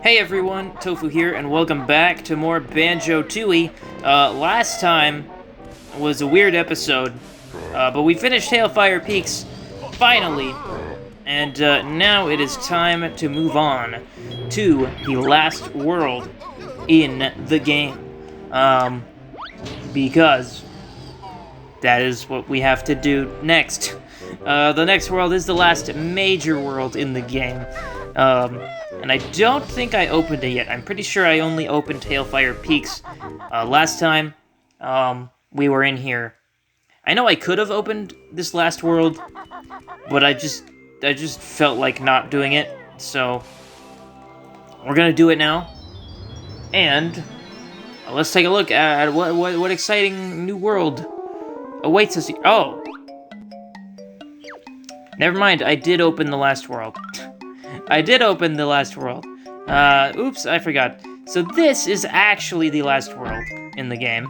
Hey everyone, Tofu here, and welcome back to more Banjo-Tooie. Last time was a weird episode, but we finished Hailfire Peaks, finally, and now it is time to move on to the last world in the game, because that is what we have to do next. The next world is the last major world in the game. And I don't think I opened it yet. I'm pretty sure I only opened Hailfire Peaks last time we were in here. I know I could have opened this last world, but I just felt like not doing it. So we're gonna do it now, and let's take a look at what exciting new world awaits us. Oh, never mind. I did open the last world. I did open the last world. Oops, I forgot. So this is actually the last world in the game.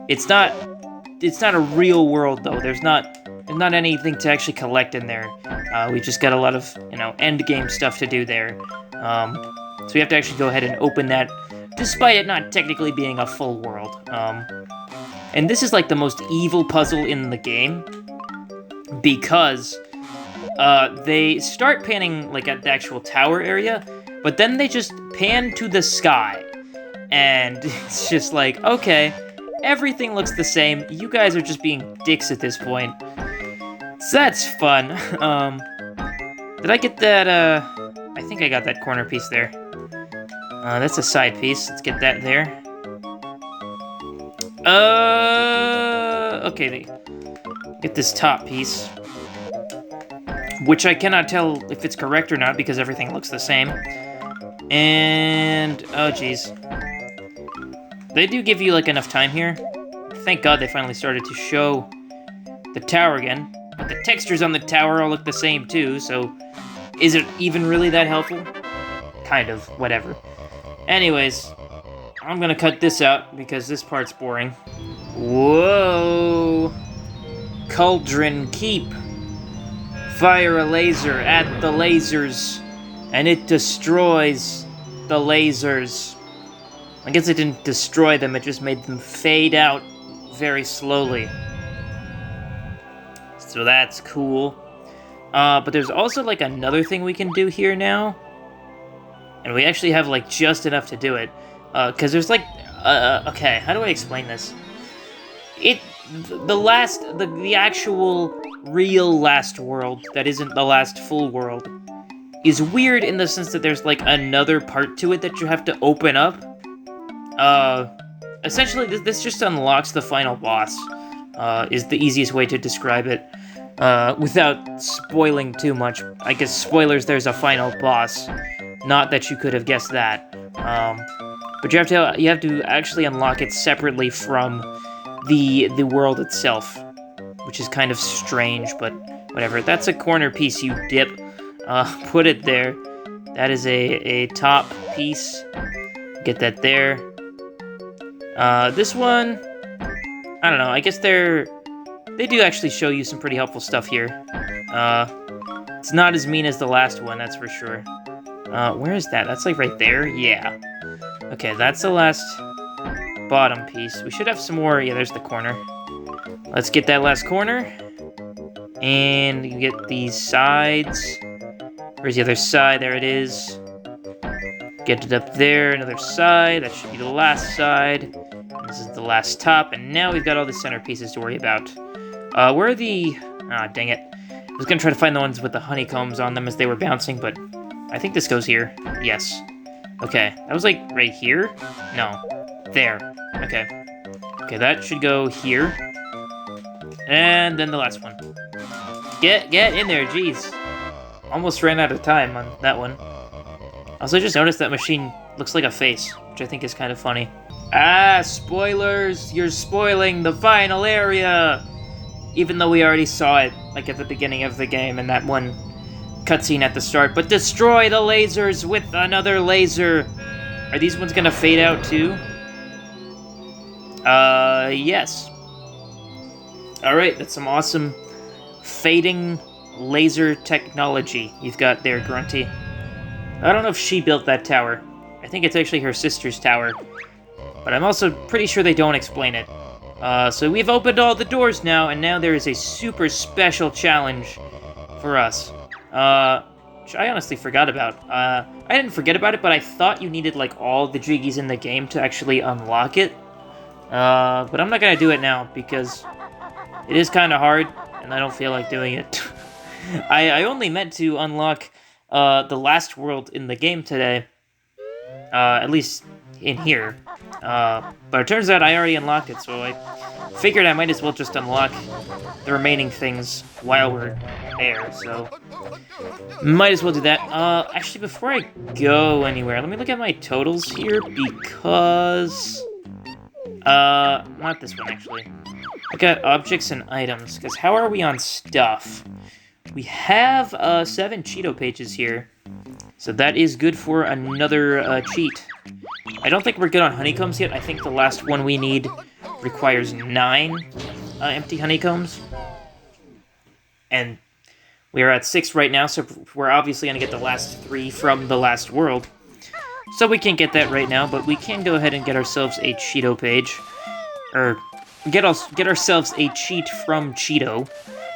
It's not a real world though. There's not anything to actually collect in there. We just got a lot of, end game stuff to do there. So we have to actually go ahead and open that, despite it not technically being a full world. And this is like the most evil puzzle in the game, because they start panning like at the actual tower area, but then they just pan to the sky, and it's just like, okay, everything looks the same. You guys are just being dicks at this point. So that's fun. Did I get that? I think I got that corner piece there. That's a side piece. Let's get that there. Okay, get this top piece, which I cannot tell if it's correct or not because everything looks the same. And, oh geez. They do give you, like, enough time here. Thank God they finally started to show the tower again. But the textures on the tower all look the same, too, so is it even really that helpful? Kind of, whatever. Anyways, I'm gonna cut this out because this part's boring. Whoa! Cauldron Keep. Fire a laser at the lasers, and it destroys the lasers. I guess it didn't destroy them, it just made them fade out very slowly. So that's cool. But there's also, like, another thing we can do here now. And we actually have, like, just enough to do it. Because there's, like, okay, how do I explain this? The actual real last world that isn't the last full world is weird in the sense that there's like another part to it that you have to open up. Essentially this just unlocks the final boss, is the easiest way to describe it, without spoiling too much. I guess spoilers, there's a final boss, not that you could have guessed that. But you have to actually unlock it separately from the world itself, which is kind of strange, but whatever. That's a corner piece, you dip. Put it there. That is a top piece. Get that there. This one, I don't know. I guess they do actually show you some pretty helpful stuff here. It's not as mean as the last one, that's for sure. Where is that? That's like right there? Yeah. Okay, that's the last bottom piece. We should have some more. Yeah, there's the corner. Let's get that last corner. And you get these sides. Where's the other side? There it is. Get it up there, another side. That should be the last side. This is the last top. And now we've got all the center pieces to worry about. Where are the... Ah, dang it. I was going to try to find the ones with the honeycombs on them as they were bouncing, but I think this goes here. Yes. Okay, that was like right here? No. There. Okay. Okay, that should go here. And then the last one. Get in there, jeez. Almost ran out of time on that one. Also, I just noticed that machine looks like a face, which I think is kind of funny. Ah, spoilers! You're spoiling the final area! Even though we already saw it, like at the beginning of the game in that one cutscene at the start. But destroy the lasers with another laser! Are these ones gonna fade out too? Yes. Alright, that's some awesome fading laser technology you've got there, Grunty. I don't know if she built that tower. I think it's actually her sister's tower. But I'm also pretty sure they don't explain it. So we've opened all the doors now, and now there is a super special challenge for us. Which I honestly forgot about. I didn't forget about it, but I thought you needed, like, all the Jiggies in the game to actually unlock it. But I'm not gonna do it now, because it is kind of hard, and I don't feel like doing it. I only meant to unlock the last world in the game today. At least in here. But it turns out I already unlocked it, so I figured I might as well just unlock the remaining things while we're there, so might as well do that. Actually, before I go anywhere, let me look at my totals here, because... not this one, actually. Look at objects and items, because how are we on stuff? We have, 7 Cheeto pages here, so that is good for another, cheat. I don't think we're good on honeycombs yet. I think the last one we need requires 9 empty honeycombs. And we are at 6 right now, so we're obviously going to get the last 3 from the last world. So we can't get that right now, but we can go ahead and get ourselves a Cheeto page. Or get ourselves a cheat from Cheeto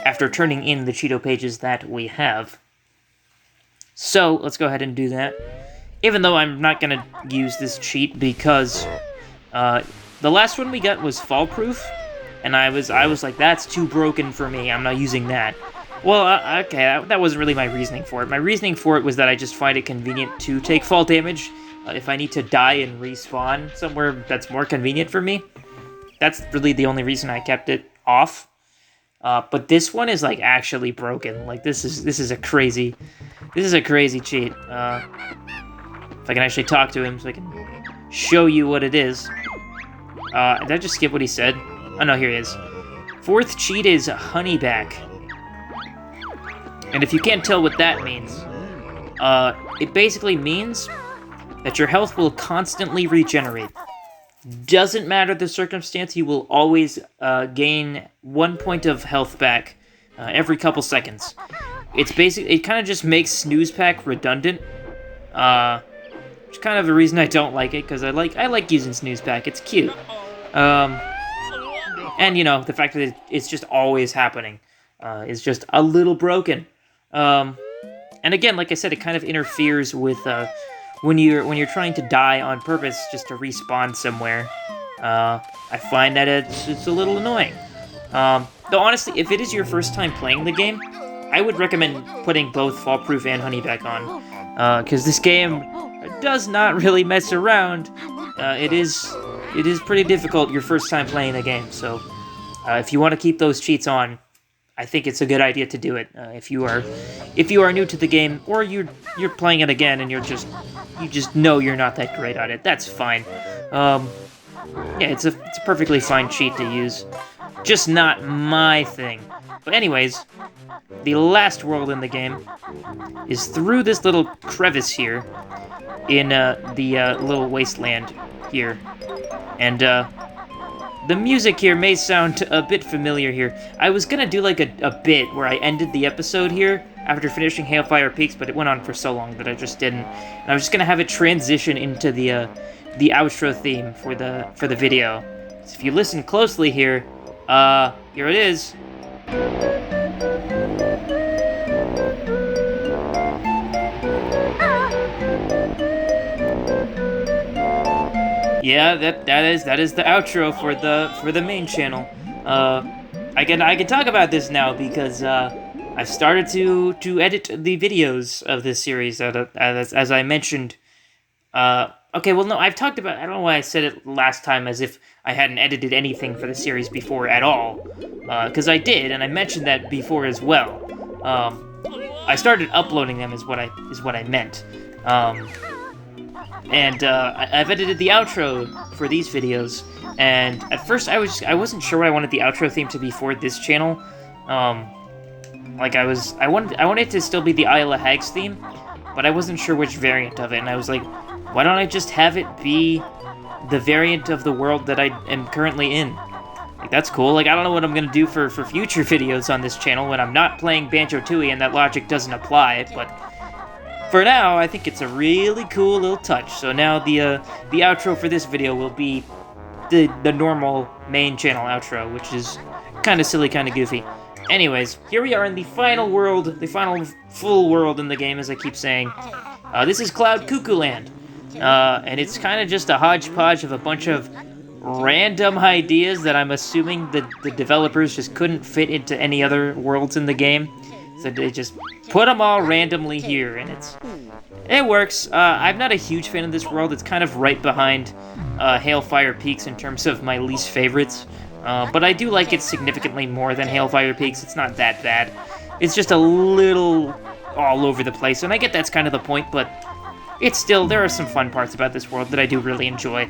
after turning in the Cheeto pages that we have. So let's go ahead and do that. Even though I'm not going to use this cheat because the last one we got was fall proof, and I was like, that's too broken for me, I'm not using that. Well, okay, that wasn't really my reasoning for it. My reasoning for it was that I just find it convenient to take fall damage if I need to die and respawn somewhere that's more convenient for me. That's really the only reason I kept it off. But this one is, like, actually broken. Like, this is a crazy cheat. If I can actually talk to him so I can show you what it is. Did I just skip what he said? Oh, no, here he is. 4th cheat is Honeyback. And if you can't tell what that means, it basically means that your health will constantly regenerate. Doesn't matter the circumstance, you will always gain 1 point of health back every couple seconds. It's basically, it kind of just makes Snooze Pack redundant. Which is kind of the reason I don't like it, because I like using Snooze Pack. It's cute. And, you know, the fact that it's just always happening is just a little broken. And again, like I said, it kind of interferes with when you're trying to die on purpose just to respawn somewhere. I find that it's a little annoying. Though honestly, if it is your first time playing the game, I would recommend putting both Fall Proof and Honeyback on, because this game does not really mess around. It is pretty difficult your first time playing the game, so if you want to keep those cheats on, I think it's a good idea to do it. If you are new to the game, or you're playing it again and you just know you're not that great at it, that's fine. Yeah, it's a perfectly fine cheat to use. Just not my thing. But anyways, the last world in the game is through this little crevice here in the little wasteland here. And the music here may sound a bit familiar here. I was gonna do like a bit where I ended the episode here after finishing Hailfire Peaks, but it went on for so long that I just didn't. And I was just gonna have it transition into the outro theme for the video. So if you listen closely here, here it is. Yeah, that is the outro for the main channel. I can talk about this now because I've started to edit the videos of this series as I mentioned. Okay, well no, I've talked about. I don't know why I said it last time as if I hadn't edited anything for the series before at all, because I did, and I mentioned that before as well. I started uploading them is what I meant. And I've edited the outro for these videos, and at first I wasn't sure what I wanted the outro theme to be for this channel. Like I wanted it to still be the Isle of Hags theme, but I wasn't sure which variant of it, and I was like, why don't I just have it be the variant of the world that I am currently in? Like, that's cool. Like, I don't know what I'm gonna do for future videos on this channel when I'm not playing Banjo-Tooie and that logic doesn't apply, but for now, I think it's a really cool little touch. So now the outro for this video will be the normal main channel outro, which is kind of silly, kind of goofy. Anyways, here we are in the final world, the final full world in the game, as I keep saying. This is Cloud Cuckoo Land, and it's kind of just a hodgepodge of a bunch of random ideas that I'm assuming that the developers just couldn't fit into any other worlds in the game. So they just put them all randomly here, and it works. I'm not a huge fan of this world. It's kind of right behind Hailfire Peaks in terms of my least favorites. But I do like it significantly more than Hailfire Peaks. It's not that bad. It's just a little all over the place, and I get that's kind of the point, but it's still, there are some fun parts about this world that I do really enjoy.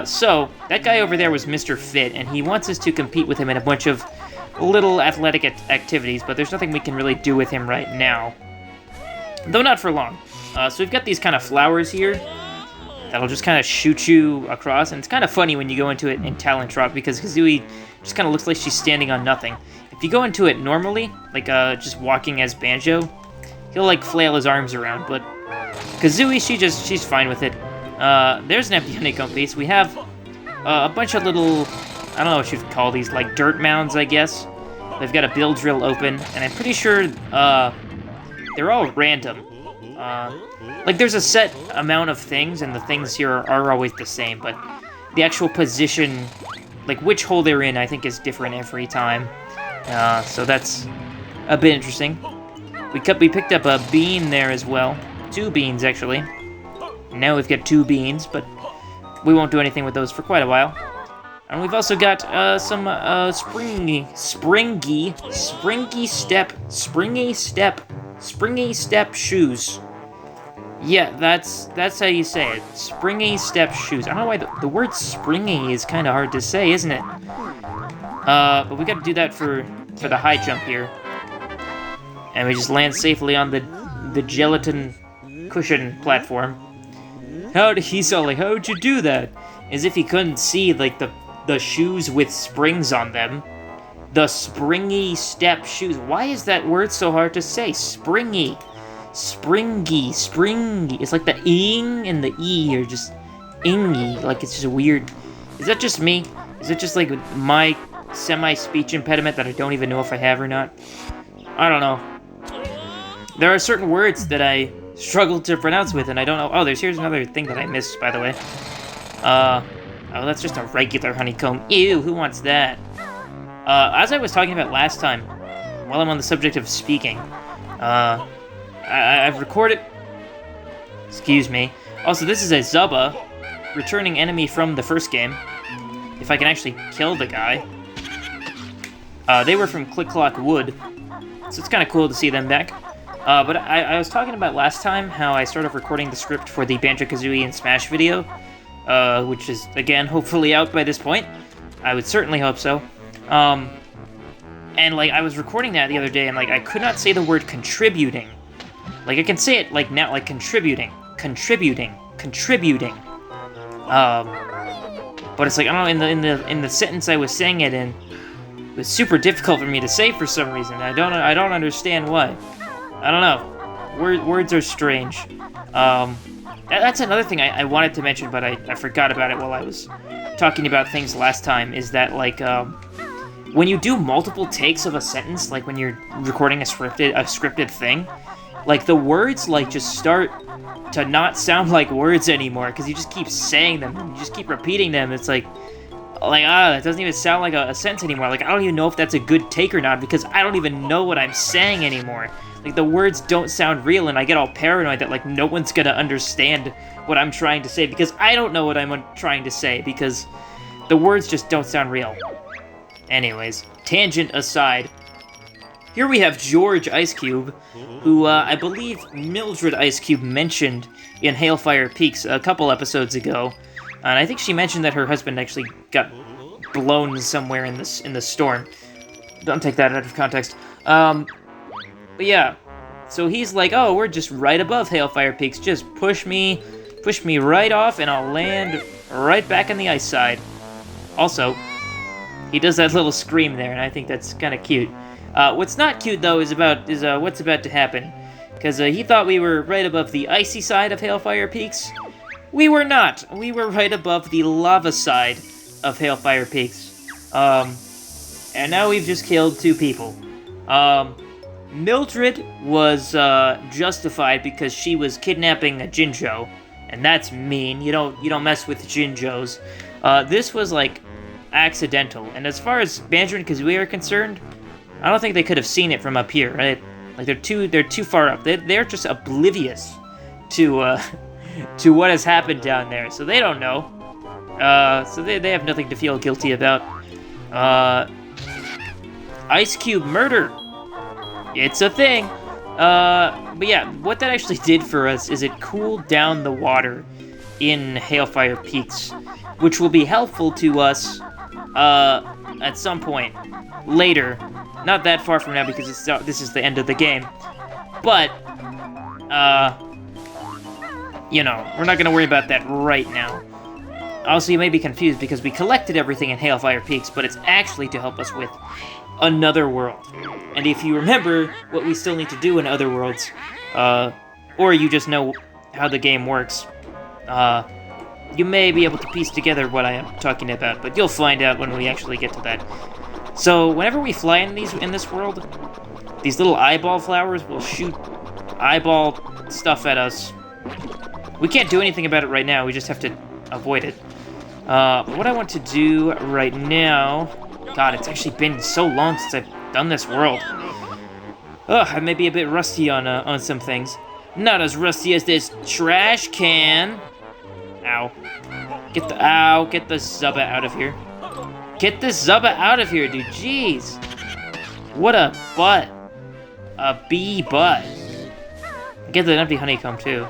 So, that guy over there was Mr. Fit, and he wants us to compete with him in a bunch of little athletic activities, but there's nothing we can really do with him right now. Though not for long. So we've got these kind of flowers here that'll just kind of shoot you across, and it's kind of funny when you go into it in Talent Drop, because Kazooie just kind of looks like she's standing on nothing. If you go into it normally, like just walking as Banjo, he'll like flail his arms around, but Kazooie, she's fine with it. There's an empty honeycomb piece. We have a bunch of little, I don't know what you'd call these, like dirt mounds, I guess. They've got a build drill open, and I'm pretty sure they're all random. Like there's a set amount of things, and the things here are always the same, but the actual position, like which hole they're in, I think is different every time. So that's a bit interesting. We picked up a bean there as well. 2 beans, actually. Now we've got 2 beans, but we won't do anything with those for quite a while. And we've also got some springy step shoes. Yeah, that's how you say it. Springy step shoes. I don't know why the word springy is kind of hard to say, isn't it? But we got to do that for the high jump here. And we just land safely on the gelatin cushion platform. How'd you do that? As if he couldn't see, like, the shoes with springs on them. The springy step shoes. Why is that word so hard to say? Springy. Springy. It's like the ing and the e are just ingy. Like, it's just weird. Is that just me? Is it just, like, my semi-speech impediment that I don't even know if I have or not? I don't know. There are certain words that I struggle to pronounce with, and I don't know. Oh, here's another thing that I missed, by the way. Oh, that's just a regular honeycomb. Ew, who wants that? As I was talking about last time, while I'm on the subject of speaking, I've recorded... Excuse me. Also, this is a Zubba, returning enemy from the first game. If I can actually kill the guy. They were from Click Clock Wood, so it's kind of cool to see them back. But I was talking about last time how I started recording the script for the Banjo-Kazooie and Smash video, which is, again, hopefully out by this point. I would certainly hope so. And, like, I was recording that the other day, and, like, I could not say the word contributing. Like, I can say it, like, now, like, contributing. But it's like, I don't know, in the sentence I was saying it in, it was super difficult for me to say for some reason. I don't understand why. I don't know. Words are strange. That's another thing I wanted to mention, but I forgot about it while I was talking about things last time, is that, like, when you do multiple takes of a sentence, like when you're recording a scripted thing, like, the words, like, just start to not sound like words anymore, because you just keep saying them, and you just keep repeating them. It's like, it doesn't even sound like a sentence anymore. Like, I don't even know if that's a good take or not, because I don't even know what I'm saying anymore. Like, the words don't sound real, and I get all paranoid that, like, no one's gonna understand what I'm trying to say, because I don't know what I'm trying to say, because the words just don't sound real. Anyways, tangent aside, here we have George Ice Cube, who I believe Mildred Ice Cube mentioned in Hailfire Peaks a couple episodes ago, and I think she mentioned that her husband actually got blown somewhere in the storm. Don't take that out of context. But yeah, so he's like, oh, we're just right above Hailfire Peaks. Just push me right off, and I'll land right back on the ice side. Also, he does that little scream there, and I think that's kind of cute. What's not cute, though, is what's about to happen. because he thought we were right above the icy side of Hailfire Peaks. We were not. We were right above the lava side of Hailfire Peaks. And now we've just killed 2 people. Mildred was justified because she was kidnapping a Jinjo, and that's mean. You don't mess with Jinjos. This was like accidental, and as far as Banjo and Kazooie are concerned, I don't think they could have seen it from up here, right? Like they're too far up. They're just oblivious to to what has happened down there, so they don't know. So they have nothing to feel guilty about. Ice Cube murder. It's a thing. But yeah, what that actually did for us is it cooled down the water in Hailfire Peaks, which will be helpful to us at some point later. Not that far from now, because this is the end of the game. But, you know, we're not going to worry about that right now. Also, you may be confused because we collected everything in Hailfire Peaks, but it's actually to help us with another world. And if you remember what we still need to do in other worlds, or you just know how the game works, you may be able to piece together what I am talking about, but you'll find out when we actually get to that. So whenever we fly in this world, these little eyeball flowers will shoot eyeball stuff at us. We can't do anything about it right now, we just have to avoid it. But what I want to do right now... God, it's actually been so long since I've done this world. Ugh, I may be a bit rusty on some things. Not as rusty as this trash can. Ow. Get the Zubba out of here. Get this Zubba out of here, dude. Jeez. What a butt. A bee butt. Get the empty honeycomb, too.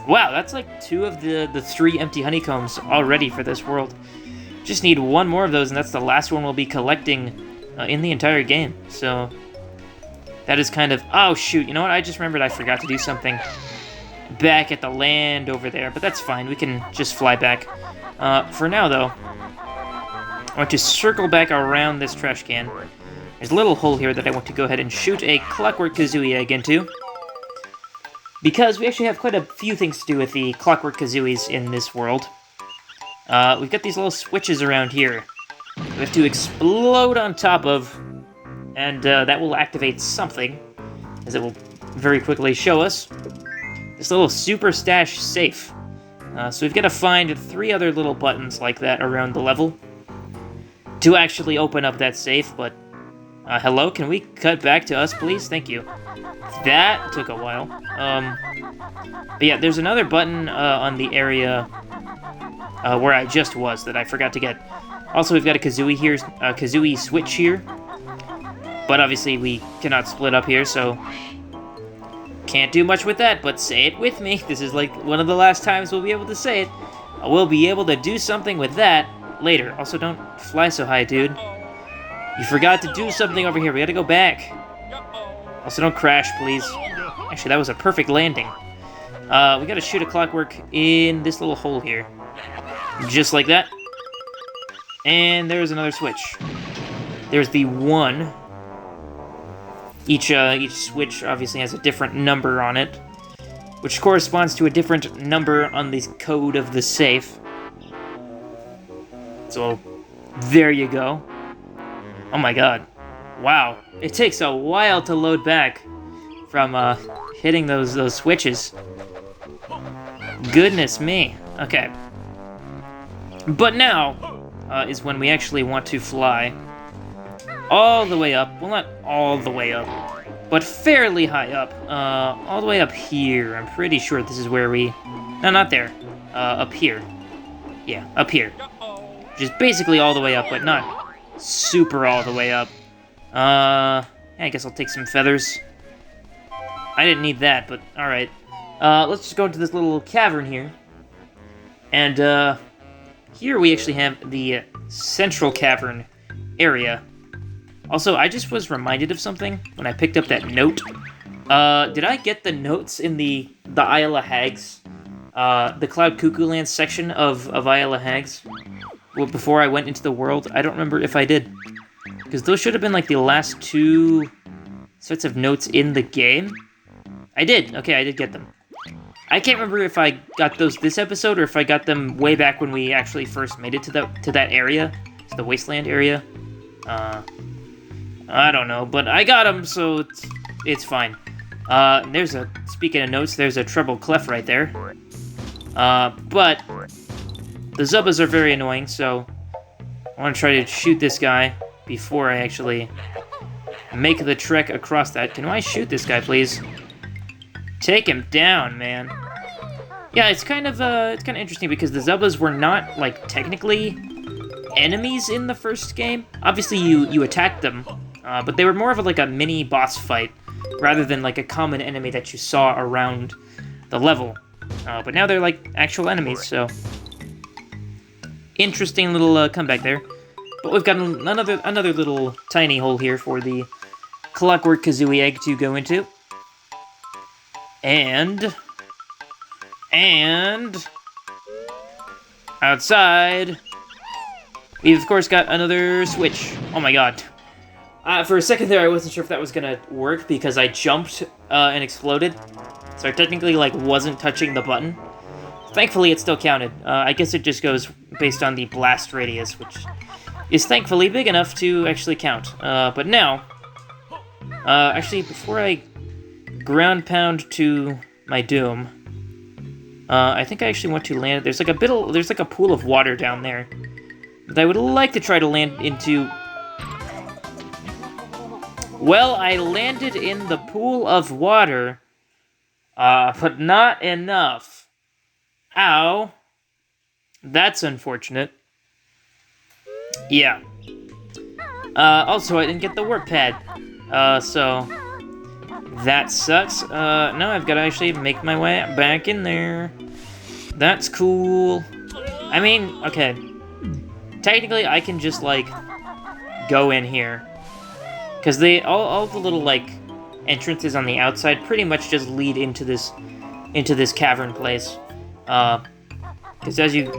Wow, that's like 2 of the 3 empty honeycombs already for this world. Just need 1 more of those, and that's the last one we'll be collecting in the entire game. So, that is kind of... Oh, shoot. You know what? I just remembered I forgot to do something back at the land over there. But that's fine. We can just fly back. For now, though, I want to circle back around this trash can. There's a little hole here that I want to go ahead and shoot a Clockwork Kazooie egg into. Because we actually have quite a few things to do with the Clockwork Kazooies in this world. We've got these little switches around here we have to explode on top of, and that will activate something, as it will very quickly show us. This little super stash safe. So we've got to find 3 other little buttons like that around the level to actually open up that safe, but hello, can we cut back to us, please? Thank you. That took a while. But yeah, there's another button on the area where I just was that I forgot to get. Also, we've got a Kazooie here, a Kazooie switch here, but obviously we cannot split up here, so can't do much with that, but say it with me. This is like one of the last times we'll be able to say it. We'll be able to do something with that later. Also, don't fly so high, dude. You forgot to do something over here. We gotta go back. Also, don't crash, please. Actually, that was a perfect landing. We gotta shoot a clockwork in this little hole here. Just like that. And there's another switch. There's the 1. Each switch obviously has a different number on it, which corresponds to a different number on the code of the safe. So, there you go. Oh my god. Wow. It takes a while to load back from hitting those switches. Goodness me. Okay. But now is when we actually want to fly all the way up. Well, not all the way up, but fairly high up. All the way up here. I'm pretty sure this is where we... No, not there. Up here. Yeah, up here. Just basically all the way up, but not super all the way up. Yeah, I guess I'll take some feathers. I didn't need that, but alright. Let's just go into this little cavern here. And, here we actually have the central cavern area. Also, I just was reminded of something when I picked up that note. Did I get the notes in the Isle of Hags? The Cloud Cuckoo Land section of Isle of Hags? Well, before I went into the world? I don't remember if I did. Because those should have been like the last 2 sets of notes in the game. I did. Okay, I did get them. I can't remember if I got those this episode or if I got them way back when we actually first made it to that area, to the wasteland area. I don't know, but I got them, so it's fine. Speaking of notes, there's a treble clef right there. But the Zubbas are very annoying, so I want to try to shoot this guy before I actually make the trek across that. Can I shoot this guy, please? Take him down, man. Yeah, it's kind of interesting because the Zubbas were not, like, technically enemies in the first game. Obviously, you attacked them, but they were more of like a mini boss fight rather than like a common enemy that you saw around the level. But now they're like actual enemies, so interesting little comeback there. But we've got another little tiny hole here for the Clockwork Kazooie egg to go into. And outside, we've of course got another switch. Oh my god. For a second there, I wasn't sure if that was gonna work because I jumped and exploded. So I technically like wasn't touching the button. Thankfully, it still counted. I guess it just goes based on the blast radius, which is thankfully big enough to actually count. But now, actually, before I ground pound to my doom, I think I actually want to land. There's like a pool of water down there that I would like to try to land into. Well, I landed in the pool of water, but not enough. Ow. That's unfortunate. Yeah. Also, I didn't get the warp pad. So that sucks. Now I've got to actually make my way back in there. That's cool. I mean, okay. Technically, I can just, like, go in here. Because all the little, like, entrances on the outside pretty much just lead into this cavern place. Because as you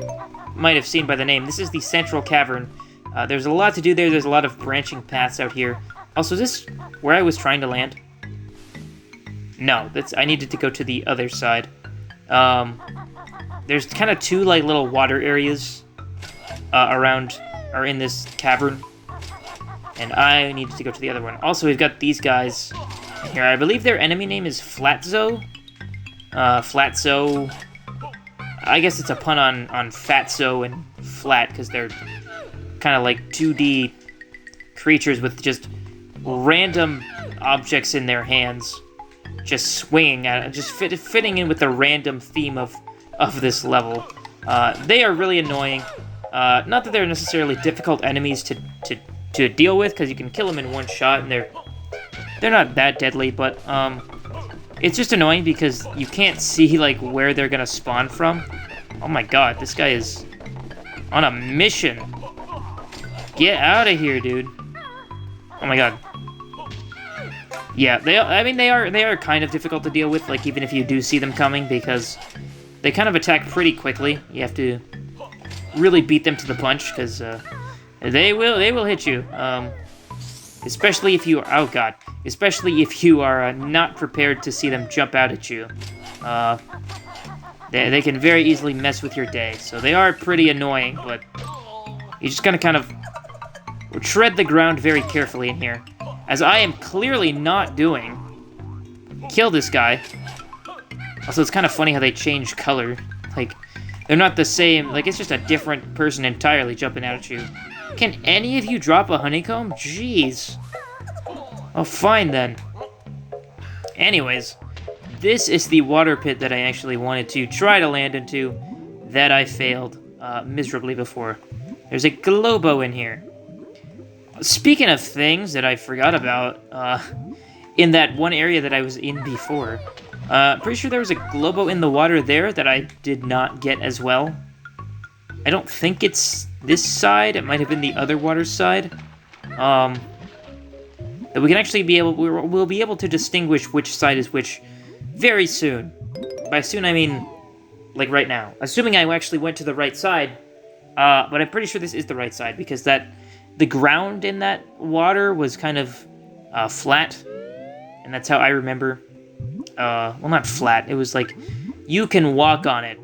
might have seen by the name, this is the central cavern. There's a lot to do there. There's a lot of branching paths out here. Also, is this where I was trying to land? No, I needed to go to the other side. There's kind of two, like, little water areas in this cavern. And I needed to go to the other one. Also, we've got these guys here. I believe their enemy name is Flatzo. Flatzo. I guess it's a pun on Fatso and Flat, because they're kind of like 2D creatures with just random objects in their hands, just swinging at it, just fitting in with the random theme of this level. They are really annoying. Not that they're necessarily difficult enemies to deal with, because you can kill them in one shot, and they're not that deadly, but it's just annoying because you can't see, like, where they're gonna spawn from. Oh my god, this guy is on a mission. Get out of here, dude. Oh my god. Yeah, they are kind of difficult to deal with, like, even if you do see them coming, because they kind of attack pretty quickly. You have to really beat them to the punch, because they will hit you. Especially if you are not prepared to see them jump out at you. They can very easily mess with your day. So they are pretty annoying, but you just gotta kind of tread the ground very carefully in here, as I am clearly not doing. Kill this guy. Also, it's kind of funny how they change color. Like, they're not the same. Like, it's just a different person entirely jumping out at you. Can any of you drop a honeycomb? Jeez. Oh, fine then. Anyways, this is the water pit that I actually wanted to try to land into, that I failed miserably before. There's a Globo in here. Speaking of things that I forgot about, in that one area that I was in before, pretty sure there was a Globo in the water there that I did not get as well. I don't think it's this side. It might have been the other water side. That we can actually we'll be able to distinguish which side is which very soon. By soon, I mean, like, right now. Assuming I actually went to the right side, but I'm pretty sure this is the right side, because the ground in that water was kind of flat, and that's how I remember well, not flat. It was like, you can walk on it.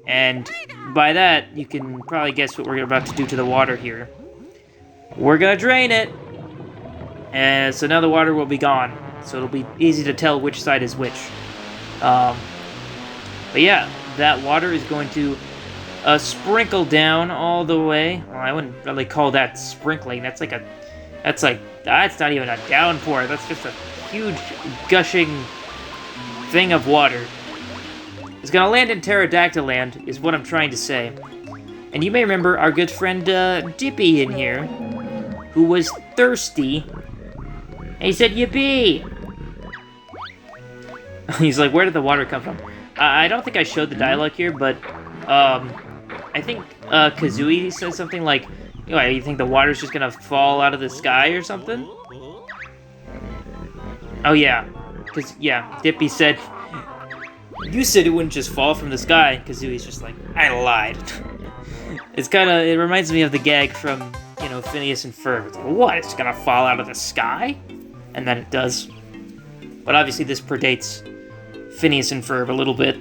And by that, you can probably guess what we're about to do to the water here. We're gonna drain it. And so now the water will be gone. So it'll be easy to tell which side is which. But yeah, that water is going to sprinkle down all the way. Well, I wouldn't really call that sprinkling. That's not even a downpour. That's just a huge gushing thing of water. It's gonna land in Pterodactyl Land, is what I'm trying to say. And you may remember our good friend Dippy in here, who was thirsty. And he said, "Yippee!" He's like, "Where did the water come from?" I don't think I showed the dialogue here, but I think Kazooie says something like, "You think the water's just gonna fall out of the sky or something?" Oh yeah, Dippy said, "You said it wouldn't just fall from the sky." Kazooie's just like, "I lied." It reminds me of the gag from, Phineas and Ferb. It's like, what? It's gonna fall out of the sky? And then it does. But obviously this predates Phineas and Ferb a little bit.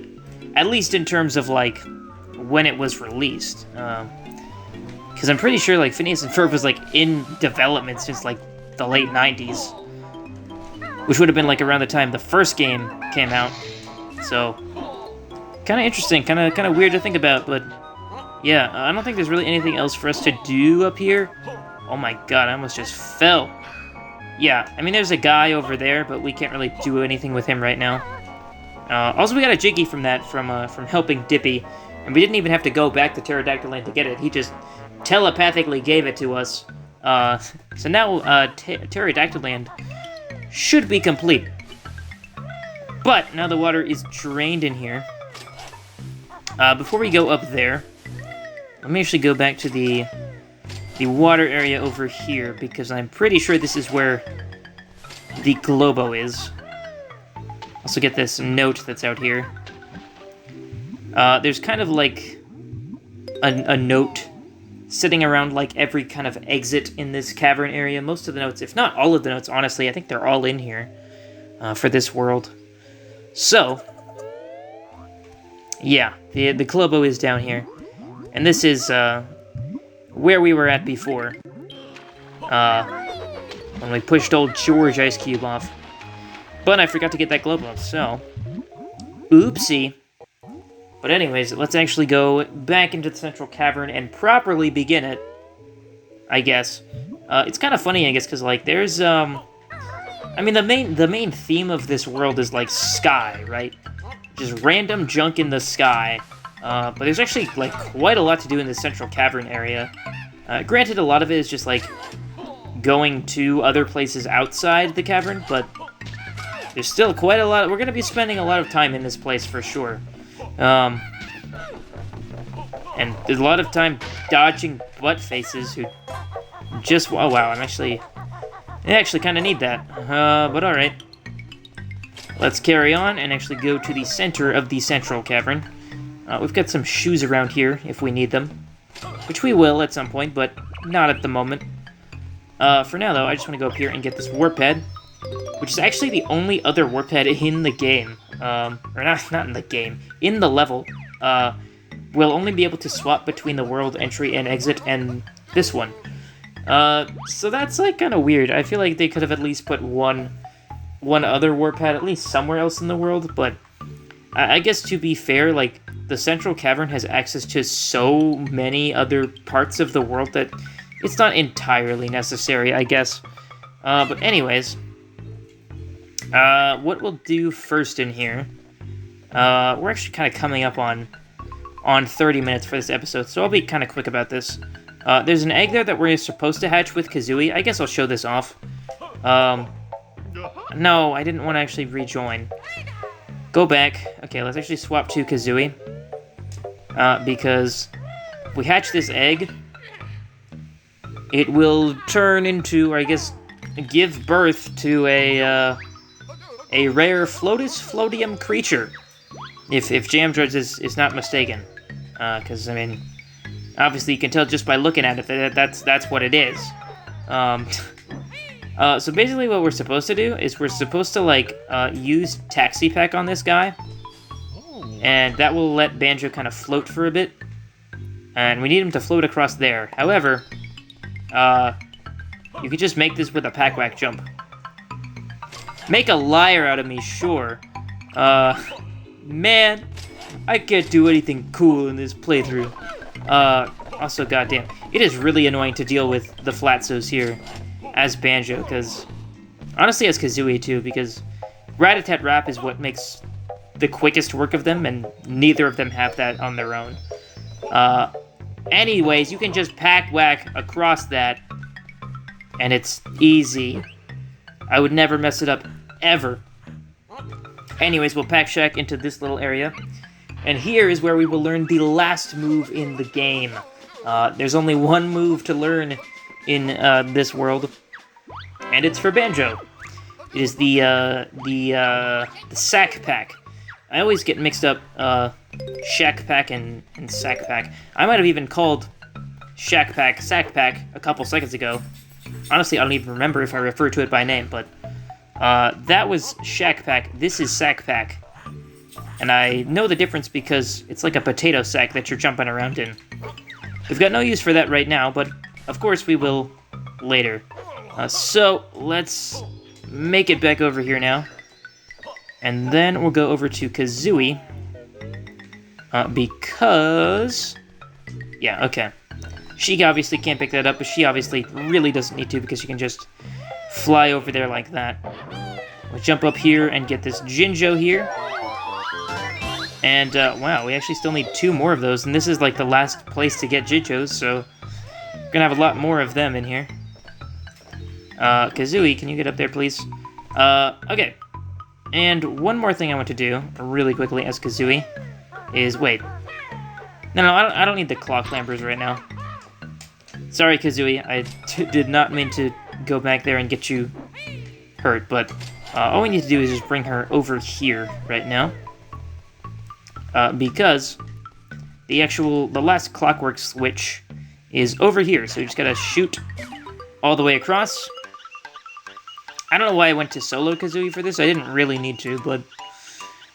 At least in terms of, when it was released. Because I'm pretty sure, Phineas and Ferb was, in development since, the late 90s. Which would have been, around the time the first game came out. So, kind of interesting, kind of weird to think about, but yeah, I don't think there's really anything else for us to do up here. Oh my god, I almost just fell. Yeah, I mean, there's a guy over there, but we can't really do anything with him right now. Also, we got a Jiggy from that, from helping Dippy, and we didn't even have to go back to Pterodactyl Land to get it. He just telepathically gave it to us. So now, Pterodactyl Land should be complete. But now the water is drained in here. Before we go up there, let me actually go back to the water area over here, because I'm pretty sure this is where the Globo is. Also get this note that's out here. There's kind of a note sitting around every kind of exit in this cavern area. Most of the notes, if not all of the notes, honestly, I think they're all in here for this world. So, yeah, the Globo is down here. And this is where we were at before. When we pushed old George Ice Cube off. But I forgot to get that Globo, so oopsie. But anyways, let's actually go back into the central cavern and properly begin it, I guess. It's kind of funny, I guess, because, there's, I mean, the main theme of this world is, sky, right? Just random junk in the sky. But there's actually, quite a lot to do in the central cavern area. Granted, a lot of it is just, going to other places outside the cavern, but there's still quite a lot. We're going to be spending a lot of time in this place for sure. And there's a lot of time dodging butt faces who just... Oh, wow, I actually kind of need that. But alright. Let's carry on and actually go to the center of the central cavern. We've got some shoes around here if we need them. Which we will at some point, but not at the moment. For now, though, I just want to go up here and get this warp pad. Which is actually the only other warp pad in the game. Or not in the game. In the level. We'll only be able to swap between the world entry and exit and this one. So that's, kind of weird. I feel like they could have at least put one other warp pad at least somewhere else in the world, but I guess to be fair, the central cavern has access to so many other parts of the world that it's not entirely necessary, I guess. But anyways, what we'll do first in here, we're actually kind of coming up on 30 minutes for this episode, so I'll be kind of quick about this. There's an egg there that we're supposed to hatch with Kazooie. I guess I'll show this off. No, I didn't want to actually rejoin. Go back. Okay, let's actually swap to Kazooie. Because if we hatch this egg, it will turn into, or I guess, give birth to a rare Flotium creature. If Jam Judge is not mistaken. Because, I mean, obviously you can tell just by looking at it that that's what it is. So basically what we're supposed to do is we're supposed to, like, use Taxi Pack on this guy. And that will let Banjo kind of float for a bit. And we need him to float across there. However, you could just make this with a Pack-Whack jump. Make a liar out of me, sure. Man, I can't do anything cool in this playthrough. Also, goddamn, it is really annoying to deal with the Flatsos here as Banjo, because honestly as Kazooie too, because Rat-a-tat-rap is what makes the quickest work of them, and neither of them have that on their own. Anyways, you can just Pack-Whack across that, and it's easy. I would never mess it up, ever. Anyways, we'll Pack-Shack into this little area, and here is where we will learn the last move in the game. There's only one move to learn in this world, and it's for Banjo. It is the Sack Pack. I always get mixed up Shack Pack and Sack Pack. I might have even called Shack Pack Sack Pack a couple seconds ago. Honestly, I don't even remember if I referred to it by name, but that was Shack Pack. This is Sack Pack. And I know the difference because it's like a potato sack that you're jumping around in. We've got no use for that right now, but of course we will later. So let's make it back over here now. And then we'll go over to Kazooie. Because... yeah, okay. She obviously can't pick that up, but she obviously really doesn't need to because she can just fly over there like that. We'll jump up here and get this Jinjo here. And, wow, we actually still need 2 more of those, and this is, like, the last place to get Jinjos, so we're gonna have a lot more of them in here. Kazooie, can you get up there, please? Okay. And one more thing I want to do, really quickly, as Kazooie, is... wait. No, I don't need the claw clambers right now. Sorry, Kazooie, I did not mean to go back there and get you hurt, but all we need to do is just bring her over here right now. Because the last clockwork switch is over here, so you just gotta shoot all the way across. I don't know why I went to solo Kazooie for this. I didn't really need to, but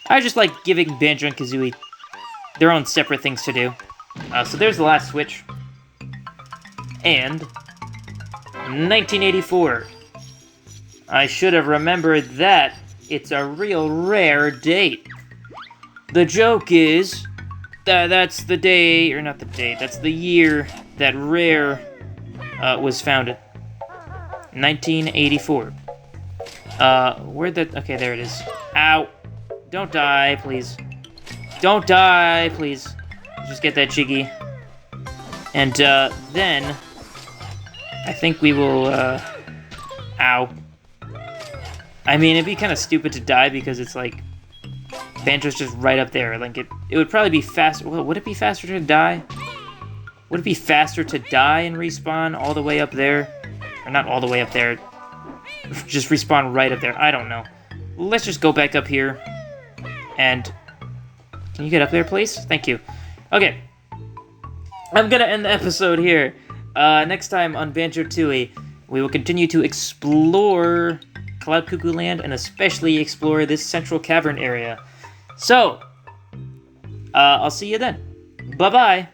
I just like giving Banjo and Kazooie their own separate things to do. So there's the last switch. And 1984. I should have remembered that. It's a real rare date. The joke is that that's the day, or not the date, that's the year that Rare was founded. 1984. Where'd that... okay, there it is. Ow. Don't die, please. Don't die, please. Just get that Jiggy. And, then... I think we will, ow. I mean, it'd be kind of stupid to die because it's like... Banjo's just right up there. Like, it would probably be faster... well, would it be faster to die? Would it be faster to die and respawn all the way up there? Or not all the way up there. Just respawn right up there. I don't know. Let's just go back up here. And... can you get up there, please? Thank you. Okay. I'm gonna end the episode here. Next time on Banjo-Tooie, we will continue to explore Cloud Cuckoo Land and especially explore this central cavern area. So, I'll see you then. Bye-bye!